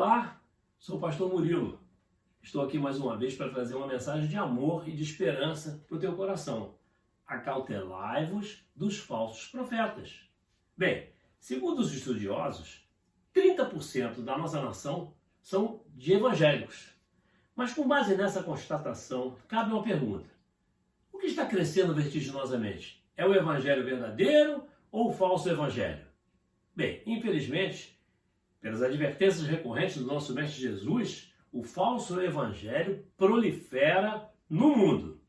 Olá, sou o pastor Murilo. Estou aqui mais uma vez para trazer uma mensagem de amor e de esperança para o teu coração. Acautelai-vos dos falsos profetas. Bem, segundo os estudiosos, 30% da nossa nação são de evangélicos. Mas com base nessa constatação, cabe uma pergunta. O que está crescendo vertiginosamente? É o evangelho verdadeiro ou o falso evangelho? Bem, infelizmente, pelas advertências recorrentes do nosso Mestre Jesus, o falso evangelho prolifera no mundo.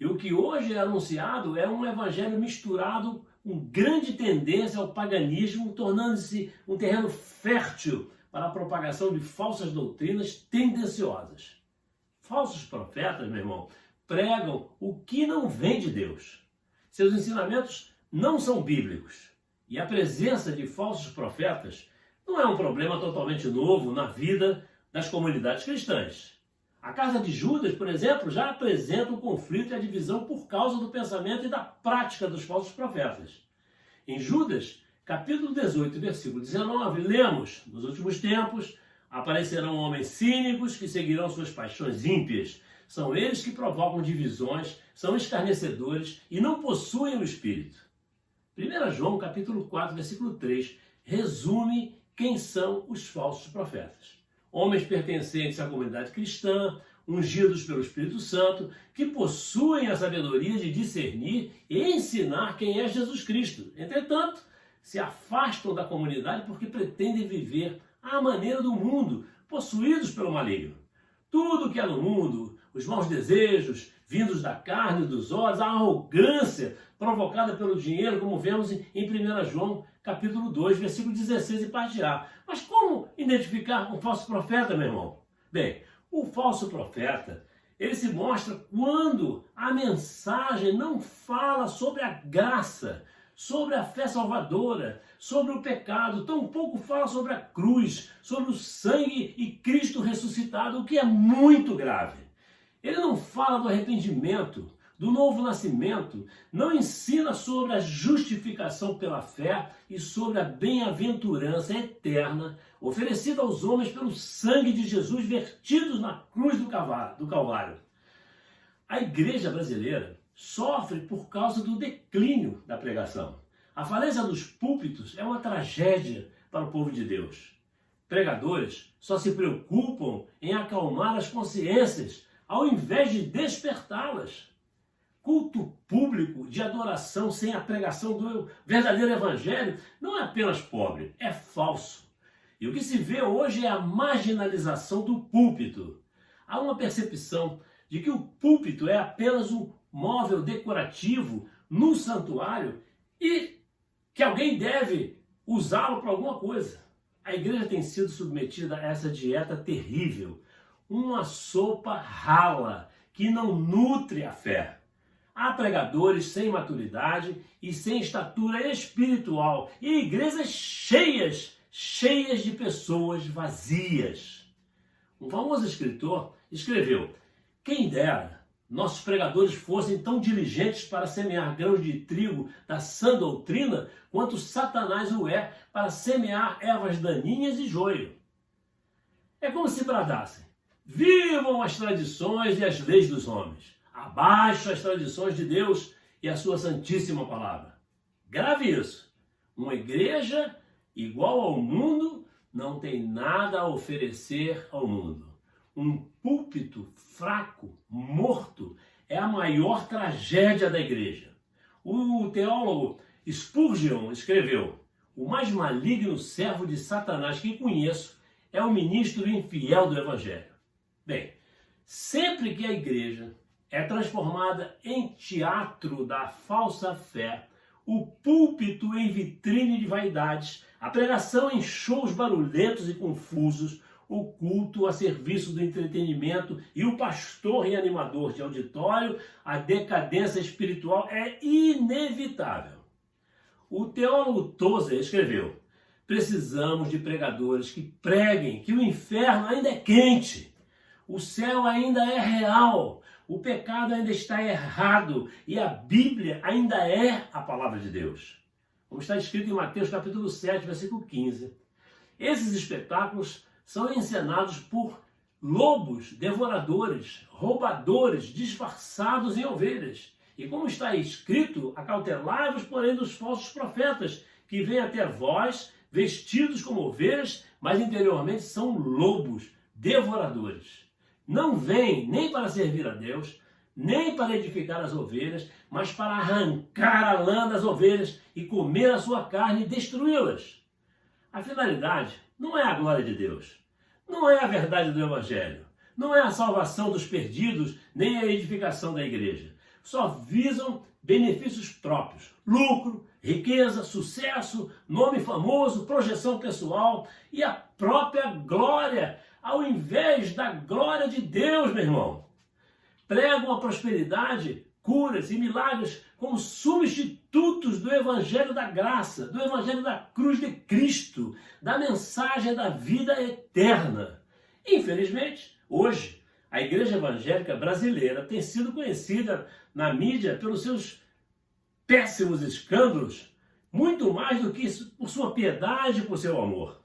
E o que hoje é anunciado é um evangelho misturado com grande tendência ao paganismo, tornando-se um terreno fértil para a propagação de falsas doutrinas tendenciosas. Falsos profetas, meu irmão, pregam o que não vem de Deus. Seus ensinamentos não são bíblicos. E a presença de falsos profetas não é um problema totalmente novo na vida das comunidades cristãs. A casa de Judas, por exemplo, já apresenta o conflito e a divisão por causa do pensamento e da prática dos falsos profetas. Em Judas, capítulo 18, versículo 19, lemos: nos últimos tempos aparecerão homens cínicos que seguirão suas paixões ímpias. São eles que provocam divisões, são escarnecedores e não possuem o Espírito. 1 João, capítulo 4, versículo 3, resume quem são os falsos profetas. Homens pertencentes à comunidade cristã, ungidos pelo Espírito Santo, que possuem a sabedoria de discernir e ensinar quem é Jesus Cristo. Entretanto, se afastam da comunidade porque pretendem viver à maneira do mundo, possuídos pelo maligno. Tudo que há no mundo, os maus desejos, vindos da carne e dos olhos, a arrogância provocada pelo dinheiro, como vemos em 1 João, capítulo 2, versículo 16 e parte A. Mas como identificar um falso profeta, meu irmão? Bem, o falso profeta, ele se mostra quando a mensagem não fala sobre a graça, sobre a fé salvadora, sobre o pecado, tampouco fala sobre a cruz, sobre o sangue e Cristo ressuscitado, o que é muito grave. Ele não fala do arrependimento, do novo nascimento, não ensina sobre a justificação pela fé e sobre a bem-aventurança eterna oferecida aos homens pelo sangue de Jesus vertido na cruz do Calvário. A igreja brasileira sofre por causa do declínio da pregação. A falência dos púlpitos é uma tragédia para o povo de Deus. Pregadores só se preocupam em acalmar as consciências ao invés de despertá-las. Culto público de adoração sem a pregação do verdadeiro evangelho não é apenas pobre, é falso. E o que se vê hoje é a marginalização do púlpito. Há uma percepção de que o púlpito é apenas um móvel decorativo no santuário e que alguém deve usá-lo para alguma coisa. A igreja tem sido submetida a essa dieta terrível, uma sopa rala que não nutre a fé. Há pregadores sem maturidade e sem estatura espiritual e igrejas cheias de pessoas vazias. Um famoso escritor escreveu: quem dera nossos pregadores fossem tão diligentes para semear grãos de trigo da sã doutrina quanto Satanás o é para semear ervas daninhas e joio. É como se bradassem: vivam as tradições e as leis dos homens, abaixo as tradições de Deus e a sua santíssima palavra. Grave isso. Uma igreja igual ao mundo não tem nada a oferecer ao mundo. Um púlpito fraco, morto, é a maior tragédia da igreja. O teólogo Spurgeon escreveu: o mais maligno servo de Satanás que conheço é o ministro infiel do evangelho. Bem, sempre que a igreja é transformada em teatro da falsa fé, o púlpito em vitrine de vaidades, a pregação em shows barulhentos e confusos, o culto a serviço do entretenimento e o pastor e animador de auditório, a decadência espiritual é inevitável. O teólogo Tozer escreveu: precisamos de pregadores que preguem que o inferno ainda é quente, o céu ainda é real, o pecado ainda está errado e a Bíblia ainda é a palavra de Deus. Como está escrito em Mateus capítulo 7, versículo 15. Esses espetáculos são encenados por lobos devoradores, roubadores, disfarçados em ovelhas. E como está escrito, acautelai-vos, porém, dos falsos profetas, que vêm até vós, vestidos como ovelhas, mas interiormente são lobos devoradores. Não vêm nem para servir a Deus, nem para edificar as ovelhas, mas para arrancar a lã das ovelhas e comer a sua carne e destruí-las. A finalidade não é a glória de Deus, não é a verdade do Evangelho, não é a salvação dos perdidos, nem a edificação da igreja. Só visam benefícios próprios, lucro, riqueza, sucesso, nome famoso, projeção pessoal e a própria glória, ao invés da glória de Deus, meu irmão. Pregam a prosperidade, curas e milagres como substitutos do Evangelho da graça, do Evangelho da cruz de Cristo, da mensagem da vida eterna. Infelizmente, hoje, a igreja evangélica brasileira tem sido conhecida na mídia pelos seus péssimos escândalos, muito mais do que isso, por sua piedade e por seu amor.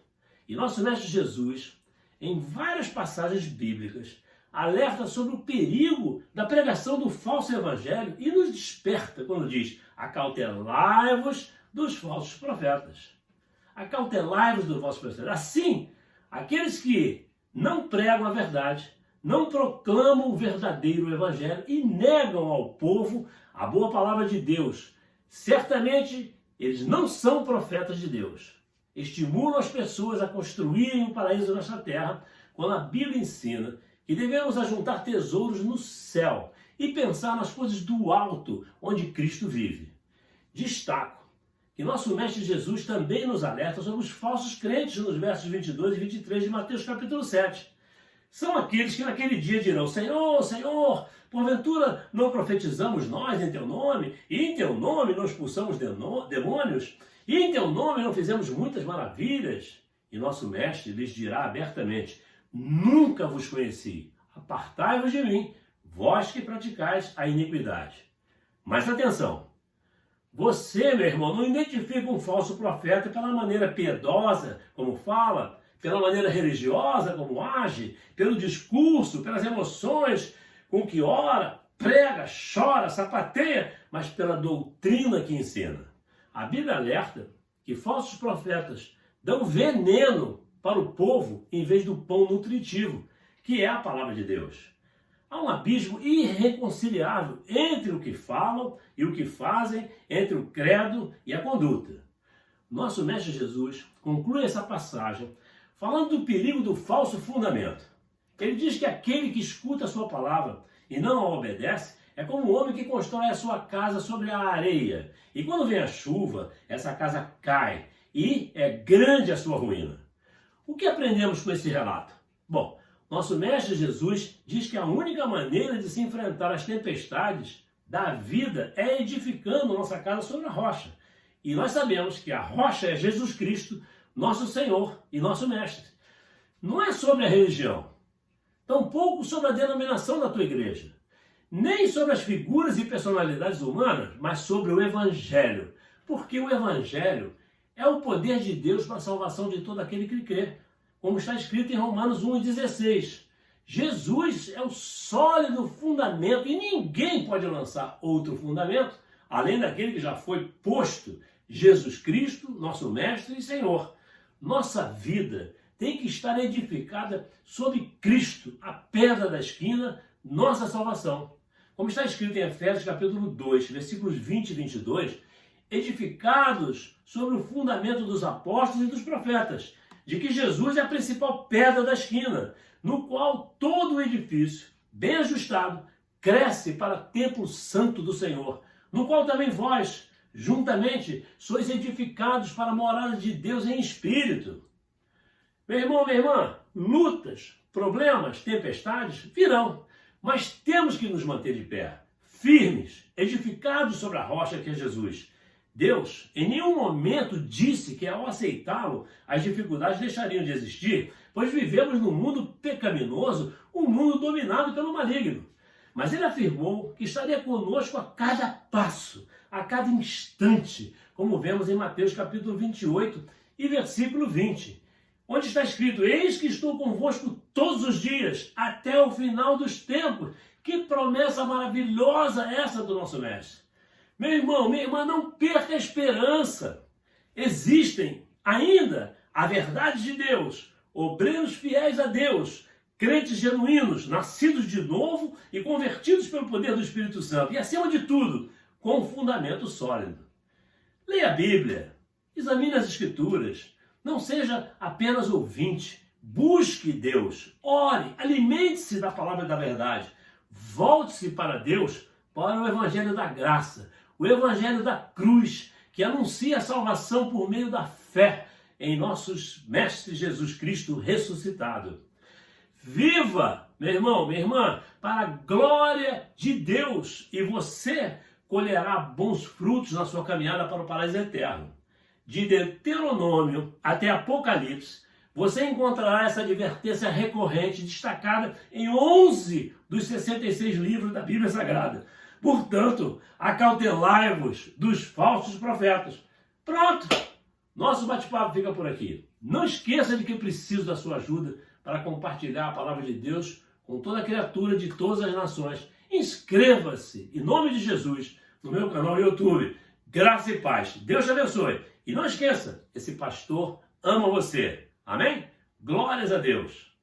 E nosso Mestre Jesus, em várias passagens bíblicas, alerta sobre o perigo da pregação do falso evangelho e nos desperta quando diz: acautelai-vos dos falsos profetas. Acautelai-vos dos falsos profetas. Assim, aqueles que não pregam a verdade, não proclamam o verdadeiro evangelho e negam ao povo a boa palavra de Deus, certamente eles não são profetas de Deus. Estimulam as pessoas a construírem um paraíso nesta terra, quando a Bíblia ensina que devemos ajuntar tesouros no céu e pensar nas coisas do alto, onde Cristo vive. Destaco que nosso Mestre Jesus também nos alerta sobre os falsos crentes nos versos 22 e 23 de Mateus capítulo 7. São aqueles que naquele dia dirão: Senhor, Senhor, porventura não profetizamos nós em teu nome, e em teu nome não expulsamos demônios, e em teu nome não fizemos muitas maravilhas? E nosso Mestre lhes dirá abertamente: nunca vos conheci, apartai-vos de mim, vós que praticais a iniquidade. Mas atenção, você, meu irmão, não identifica um falso profeta pela maneira piedosa como fala, pela maneira religiosa como age, pelo discurso, pelas emoções com que ora, prega, chora, sapateia, mas pela doutrina que ensina. A Bíblia alerta que falsos profetas dão veneno para o povo em vez do pão nutritivo, que é a palavra de Deus. Há um abismo irreconciliável entre o que falam e o que fazem, entre o credo e a conduta. Nosso Mestre Jesus conclui essa passagem falando do perigo do falso fundamento. Ele diz que aquele que escuta a sua palavra e não a obedece é como um homem que constrói a sua casa sobre a areia. E quando vem a chuva, essa casa cai e é grande a sua ruína. O que aprendemos com esse relato? Bom, nosso Mestre Jesus diz que a única maneira de se enfrentar as tempestades da vida é edificando nossa casa sobre a rocha. E nós sabemos que a rocha é Jesus Cristo, nosso Senhor e nosso Mestre. Não é sobre a religião, tampouco sobre a denominação da tua igreja, nem sobre as figuras e personalidades humanas, mas sobre o Evangelho. Porque o Evangelho é o poder de Deus para a salvação de todo aquele que crê, como está escrito em Romanos 1,16. Jesus é o sólido fundamento e ninguém pode lançar outro fundamento, além daquele que já foi posto, Jesus Cristo, nosso Mestre e Senhor. Nossa vida tem que estar edificada sobre Cristo, a pedra da esquina, nossa salvação. Como está escrito em Efésios capítulo 2, versículos 20 e 22, edificados sobre o fundamento dos apóstolos e dos profetas, de que Jesus é a principal pedra da esquina, no qual todo o edifício, bem ajustado, cresce para templo santo do Senhor, no qual também vós, juntamente, sois edificados para a morada de Deus em espírito. Meu irmão, minha irmã, lutas, problemas, tempestades virão, mas temos que nos manter de pé, firmes, edificados sobre a rocha que é Jesus. Deus, em nenhum momento, disse que ao aceitá-lo, as dificuldades deixariam de existir, pois vivemos num mundo pecaminoso, um mundo dominado pelo maligno. Mas ele afirmou que estaria conosco a cada passo, a cada instante, como vemos em Mateus capítulo 28 e versículo 20. onde está escrito: eis que estou convosco todos os dias, até o final dos tempos. Que promessa maravilhosa essa do nosso mestre. Meu irmão, minha irmã, não perca a esperança. Existem ainda a verdade de Deus, obreiros fiéis a Deus, crentes genuínos, nascidos de novo e convertidos pelo poder do Espírito Santo. E acima de tudo, com um fundamento sólido. Leia a Bíblia, examine as Escrituras, não seja apenas ouvinte, busque Deus, ore, alimente-se da palavra da verdade, volte-se para Deus, para o Evangelho da graça, o Evangelho da cruz, que anuncia a salvação por meio da fé em nossos Mestre Jesus Cristo ressuscitado. Viva, meu irmão, minha irmã, para a glória de Deus, e você colherá bons frutos na sua caminhada para o paraíso eterno. De Deuteronômio até Apocalipse, você encontrará essa advertência recorrente, destacada em 11 dos 66 livros da Bíblia Sagrada. Portanto, acautelai-vos dos falsos profetas. Pronto! Nosso bate-papo fica por aqui. Não esqueça de que preciso da sua ajuda para compartilhar a palavra de Deus com toda a criatura de todas as nações. Inscreva-se, em nome de Jesus, no meu canal no YouTube. Graça e paz. Deus te abençoe. E não esqueça, esse pastor ama você. Amém? Glórias a Deus.